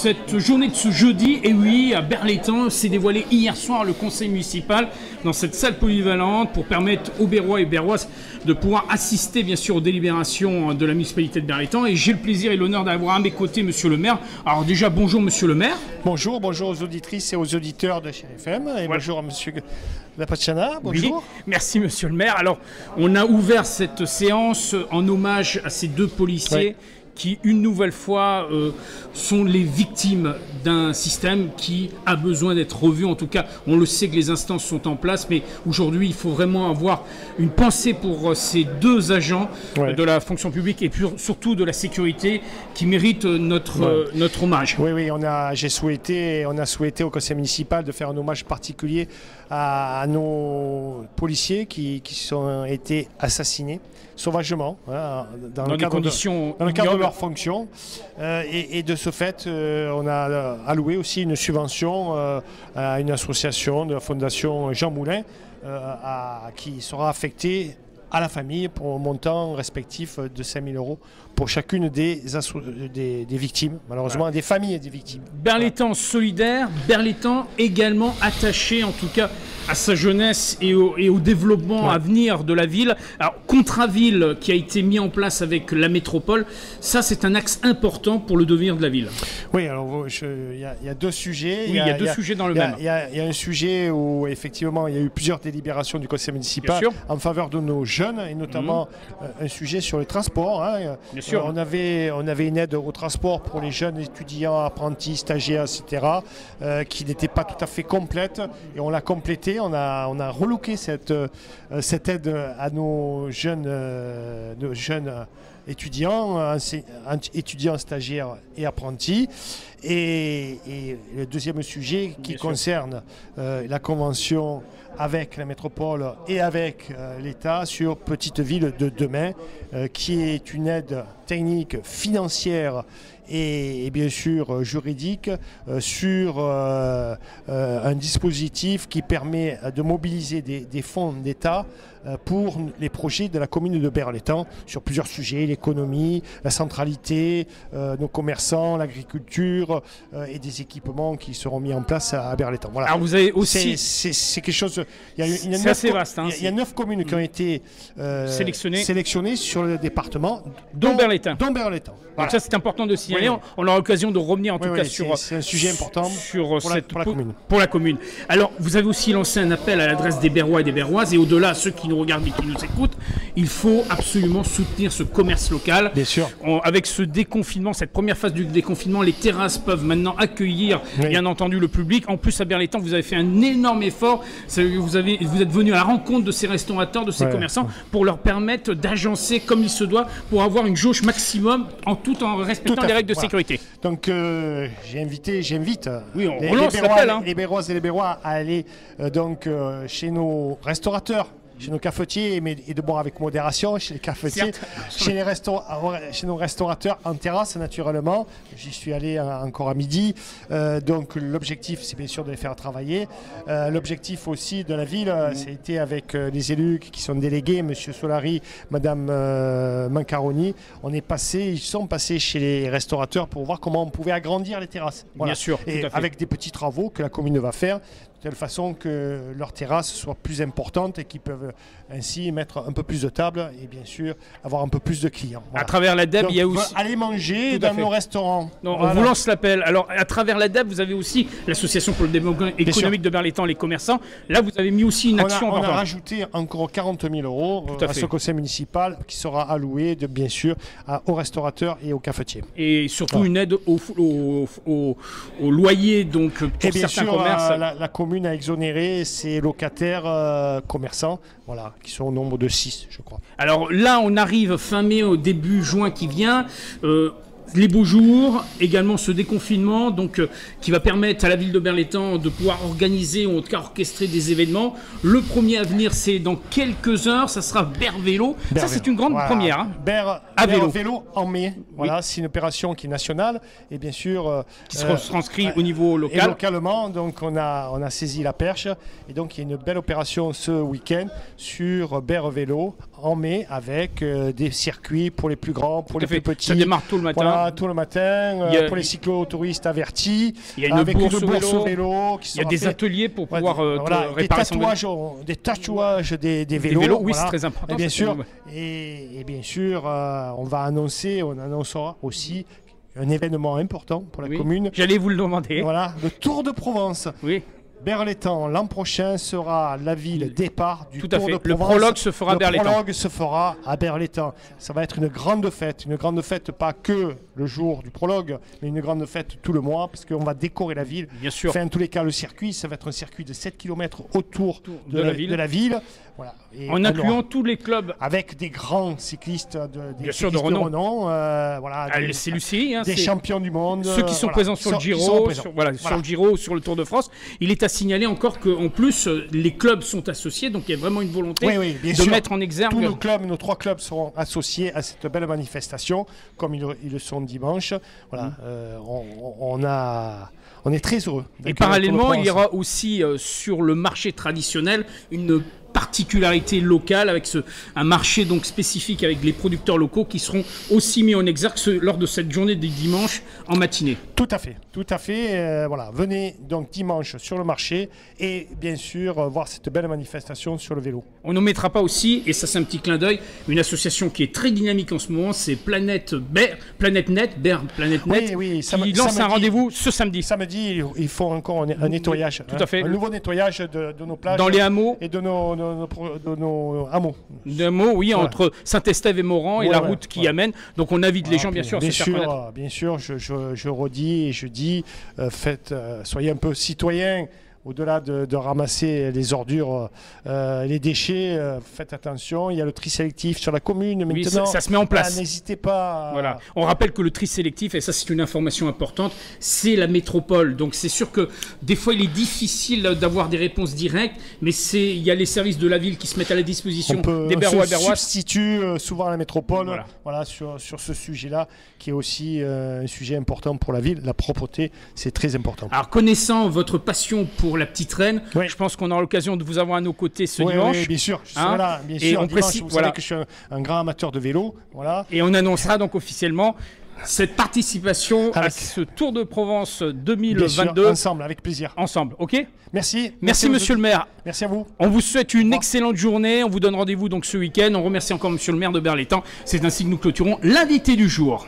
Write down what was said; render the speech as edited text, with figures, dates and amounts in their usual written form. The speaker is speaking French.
cette journée de ce jeudi, et oui, à Berlétan, s'est dévoilé hier soir le conseil municipal dans cette salle polyvalente pour permettre aux Berrois et Berroises de pouvoir assister bien sûr aux délibérations de la municipalité de Berlétan. Et j'ai le plaisir et l'honneur d'avoir à mes côtés monsieur le maire. Alors déjà, bonjour monsieur le maire. Bonjour aux auditrices et aux auditeurs de chez FM. Et voilà. Bonjour à monsieur Lapachana, bonjour. Oui, merci monsieur le maire. Alors, on a ouvert cette séance en hommage à ces deux policiers. Oui. Qui, une nouvelle fois, sont les victimes d'un système qui a besoin d'être revu. En tout cas, on le sait que les instances sont en place, mais aujourd'hui, il faut vraiment avoir une pensée pour ces deux agents de la fonction publique et surtout de la sécurité qui méritent notre hommage. Oui, on a souhaité au conseil municipal de faire un hommage particulier à nos policiers qui ont été assassinés sauvagement, hein, dans le cadre de leur fonction. Et de ce fait, on a alloué aussi une subvention à une association de la Fondation Jean Moulin qui sera affectée à la famille pour un montant respectif de 5 000 € pour chacune des victimes, malheureusement des familles des victimes. Berlétan solidaire, Berlétan également attaché en tout cas à sa jeunesse et au développement à venir de la ville. Alors, Contraville qui a été mis en place avec la métropole, ça c'est un axe important pour le devenir de la ville. Oui, alors il y a deux sujets. Oui, il y a deux sujets dans le même. Il y a un sujet où effectivement il y a eu plusieurs délibérations du conseil municipal en faveur de nos jeunes et notamment un sujet sur le transport. Hein. Bien sûr. On avait une aide au transport pour les jeunes étudiants, apprentis, stagiaires, etc. Qui n'était pas tout à fait complète et on l'a complétée. On a relooké cette aide à nos jeunes étudiants, stagiaires et apprentis. Et le deuxième sujet qui concerne la convention avec la métropole et avec l'État sur Petite Ville de demain, qui est une aide technique, financière et bien sûr juridique sur un dispositif qui permet de mobiliser des fonds d'État pour les projets de la commune de Berlétan sur plusieurs sujets, l'économie, la centralité, nos commerçants, l'agriculture et des équipements qui seront mis en place à Berlétan. Voilà. Alors vous avez aussi... C'est quelque chose... C'est assez vaste. Hein, il y a 9 communes qui ont été sélectionnées sur le département, dont Berlétan. Voilà. Donc ça c'est important de signaler. On aura l'occasion de revenir en tout cas sur... C'est un sujet important pour la commune. Alors vous avez aussi lancé un appel à l'adresse des Berrois et des Berroises et au-delà, ceux qui nous regardent et qui nous écoutent, il faut absolument soutenir ce commerce local. Bien sûr. Avec ce déconfinement, cette première phase du déconfinement, les terrasses peuvent maintenant accueillir bien entendu le public. En plus à Berlétan, vous avez fait un énorme effort. Vous êtes venu à la rencontre de ces restaurateurs, de ces commerçants pour leur permettre d'agencer comme il se doit pour avoir une jauge maximum tout en respectant les règles de sécurité. Donc j'invite les Berroises et les Berrois à aller chez nos restaurateurs, chez nos cafetiers, et de boire avec modération chez les cafetiers, chez nos restaurateurs en terrasse naturellement. J'y suis allé encore à midi. Donc l'objectif c'est bien sûr de les faire travailler. L'objectif aussi de la ville, c'était avec les élus qui sont délégués, Monsieur Solari, Madame Mancaroni. Ils sont passés chez les restaurateurs pour voir comment on pouvait agrandir les terrasses. Voilà. Bien sûr, et avec des petits travaux que la commune va faire, de telle façon que leurs terrasses soient plus importantes et qu'ils peuvent ainsi mettre un peu plus de tables et bien sûr avoir un peu plus de clients. Voilà. À travers la DEB, il y a aussi... Aller manger dans nos restaurants. Non, on vous lance l'appel. Alors, à travers la DEB, vous avez aussi l'Association pour le développement économique de Berlétan, les commerçants. Là, vous avez mis aussi une action. On a rajouté encore 40 000 € à ce conseil municipal qui sera alloué, bien sûr, aux restaurateurs et aux cafetiers. Et surtout une aide au loyer, donc, pour certains commerces. La commune a exonéré ses locataires commerçants, qui sont au nombre de 6, je crois. Alors là, on arrive fin mai, au début juin qui vient. Les beaux jours, également ce déconfinement qui va permettre à la ville de Berlétan de pouvoir organiser ou en tout cas orchestrer des événements. Le premier à venir, c'est dans quelques heures, ça sera Bervélo. Ça, c'est une grande première. Hein. Bervélo en mai. Voilà, c'est une opération qui est nationale et bien sûr qui se retranscrit au niveau local. Et localement, donc on a saisi la perche et donc il y a une belle opération ce week-end sur Bervélo en mai avec des circuits pour les plus grands, pour les plus petits. Ça démarre tôt le matin. Voilà, tout le matin, pour les cyclotouristes avertis. Il y a une avec bourse une bourse au au vélo. vélo Il y a des ateliers pour pouvoir réparer son vélo. Des tatouages des vélos. Des vélos, oui, voilà. c'est très important. Et bien sûr, bien sûr, on annoncera aussi un événement important pour la commune. J'allais vous le demander. Voilà, le Tour de Provence. Oui. Berlétan, l'an prochain, sera la ville départ du Tour de Provence. Le prologue se fera à Berlétan. Le prologue se fera à Berlétan. Ça va être une grande fête pas que le jour du prologue, mais une grande fête tout le mois, parce qu'on va décorer la ville. Bien sûr. Enfin, en tous les cas, le circuit, ça va être un circuit de 7 km autour de la ville. Voilà. Et en incluant tous les clubs. Avec des grands cyclistes de renom. Voilà, c'est Lucie. Des champions du monde. Ceux qui sont présents sur le Giro, sur le Giro, sur le Tour de France. Il est à signaler encore qu'en plus, les clubs sont associés, donc il y a vraiment une volonté de mettre en exergue. Tous nos 3 clubs seront associés à cette belle manifestation, comme ils le sont dimanche. Voilà, on est très heureux. Et parallèlement, il y aura aussi sur le marché traditionnel une particularité locale avec un marché donc spécifique avec les producteurs locaux qui seront aussi mis en exergue lors de cette journée des dimanches en matinée. Tout à fait. Voilà, venez donc dimanche sur le marché et bien sûr voir cette belle manifestation sur le vélo. On ne mettra pas aussi, et ça c'est un petit clin d'œil, une association qui est très dynamique en ce moment, c'est Planète Net, qui lance un rendez-vous ce samedi. Samedi, il faut encore un nettoyage. Tout à fait. Un nouveau nettoyage de nos plages. Dans les hameaux. Et de nos hameaux. De hameaux, oui, voilà. Entre Saint-Estève et Moran et la route qui y amène. Donc on invite les gens bien sûr à se faire connaître. Bien sûr, je redis et je dis, soyez un peu citoyens. Au-delà de ramasser les ordures, les déchets, faites attention. Il y a le tri sélectif sur la commune maintenant. Oui, ça se met en place. N'hésitez pas. Voilà. On rappelle que le tri sélectif, et ça c'est une information importante, c'est la métropole. Donc c'est sûr que des fois il est difficile d'avoir des réponses directes, mais il y a les services de la ville qui se mettent à la disposition des Berrois et Berroises. On substitue souvent à la métropole sur ce sujet-là, qui est aussi un sujet important pour la ville. La propreté, c'est très important. Alors connaissant votre passion pour la petite reine, je pense qu'on aura l'occasion de vous avoir à nos côtés ce dimanche. Oui, bien sûr. Je serai là, bien sûr. On dimanche, vous savez que je suis un grand amateur de vélo. Voilà. Et on annoncera donc officiellement cette participation à ce Tour de Provence 2022. Sûr, ensemble, avec plaisir. Ensemble, ok ? Merci Monsieur le maire. Merci à vous. On vous souhaite une excellente journée. On vous donne rendez-vous donc ce week-end. On remercie encore monsieur le maire de Berlétan. C'est ainsi que nous clôturons l'invité du jour.